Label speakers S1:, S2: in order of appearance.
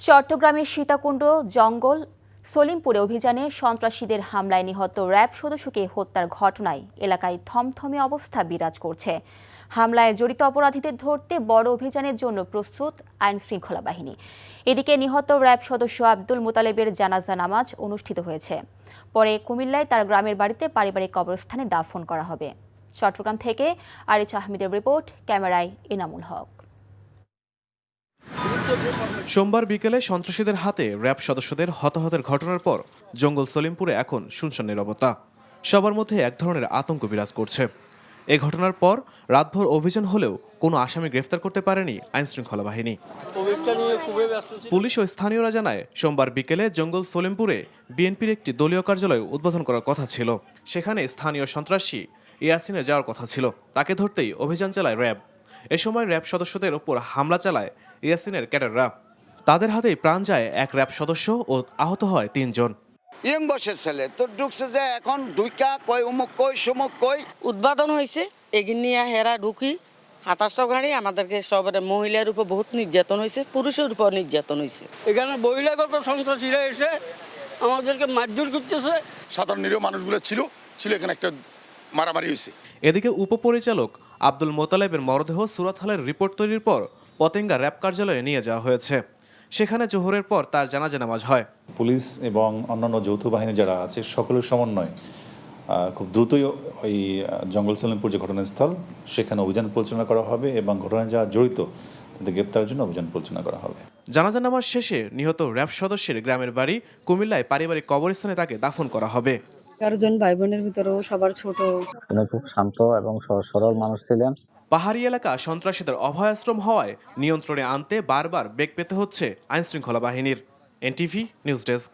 S1: চট্টগ্রামের সীতাকুণ্ড জঙ্গল সলিমপুরে অভিযানে সন্ত্রাসীদের হামলায় নিহত র্যাব সদস্যকে হত্যার ঘটনায় এলাকায় থমথমে অবস্থা বিরাজ করছে। হামলায় জড়িত অপরাধীদের ধরতে বড় অভিযানের জন্য প্রস্তুত আইন শৃঙ্খলা বাহিনী। এদিকে নিহত র্যাব সদস্য আব্দুল মোতালেবের জানাজা নামাজ অনুষ্ঠিত হয়েছে। পরে কুমিল্লায় তার গ্রামের বাড়িতে পারিবারিক কবরস্থানে দাফন করা হবে। চট্টগ্রাম থেকে আরিচ আহমেদের রিপোর্ট, ক্যামেরায় এনামুল হক।
S2: সোমবার বিকেলে সন্ত্রাসীদের হাতে র্যাব সদস্যদের হতাহতের ঘটনার পর জঙ্গল সলিমপুরে এখন শুনশান নীরবতা। সবার মধ্যে এক ধরনের আতঙ্ক বিরাজ করছে। এ ঘটনার পর রাতভর অভিযান হলেও কোনো আসামি গ্রেফতার করতে পারেনি আইনশৃঙ্খলা বাহিনী। পুলিশ ও স্থানীয়রা জানায়, সোমবার বিকেলে জঙ্গল সলিমপুরে বিএনপির একটি দলীয় কার্যালয় উদ্বোধন করার কথা ছিল। সেখানে স্থানীয় সন্ত্রাসী ইয়াসিনের যাওয়ার কথা ছিল। তাকে ধরতেই অভিযান চালায় র্যাব। এ সময় র্যাব সদস্যদের ওপর হামলা চালায় ইয়াসিনের ক্যাডাররা। তাদের হাতেই প্রাণ যায় এক র্যাব সদস্য ও আহত হয় ৩ জন।
S3: ইয়ং বয়সের ছেলে তো ঢুকছে যে এখন ঢুকা কই অমুক কই সমুক কই
S4: উদ্বোধন হয়েছে এগিনিয়া হেরা ঢুকি ২৭টা গাড়ি আমাদেরকে সবার মহিলার উপর বহুত নির্যাতন হয়েছে, পুরুষের উপর নির্যাতন হয়েছে।
S5: এখানে বহিরাগত সন্ত্রাসীরা এসে আমাদেরকে মারধর করতেছে।
S6: সাধারণ নিরীহ মানুষগুলো ছিল এখানে একটা মারামারি হয়েছে।
S2: এদিকে উপপরিচালক আব্দুল মোতালেবের মরদেহ সুরাত হলের রিপোর্ট তৈরির পর পতেঙ্গা র্যাব কার্যালয়ে নিয়ে যাওয়া হয়েছে। সেখানে জোহরের পর তার জানাজা নামাজ হয়।
S7: পুলিশ এবং অন্যান্য যৌথ বাহিনী যারা আছে সকলের সমন্বয়ে খুব দ্রুতই ওই জঙ্গল সলিমপুর যে ঘটনাস্থল সেখানে অভিযান পরিচালনা করা হবে এবং ঘটনায় যারা জড়িত তাদের গ্রেপ্তারের জন্য অভিযান পরিচালনা করা হবে।
S2: জানাজা নামাজ শেষে নিহত র্যাব সদস্যের গ্রামের বাড়ি কুমিল্লায় পারিবারিক কবরস্থানে তাকে দাফন করা হবে।
S8: ১৩ জন ভাই বোনের ভিতরেও সবার ছোট।
S9: তিনি খুব শান্ত এবং সরল মানুষ ছিলেন।
S2: পাহাড়ি এলাকা সন্ত্রাসীদের অভয়াশ্রম হওয়ায় নিয়ন্ত্রণে আনতে বারবার বেগ পেতে হচ্ছে আইনশৃঙ্খলা বাহিনীর। NTV news desk.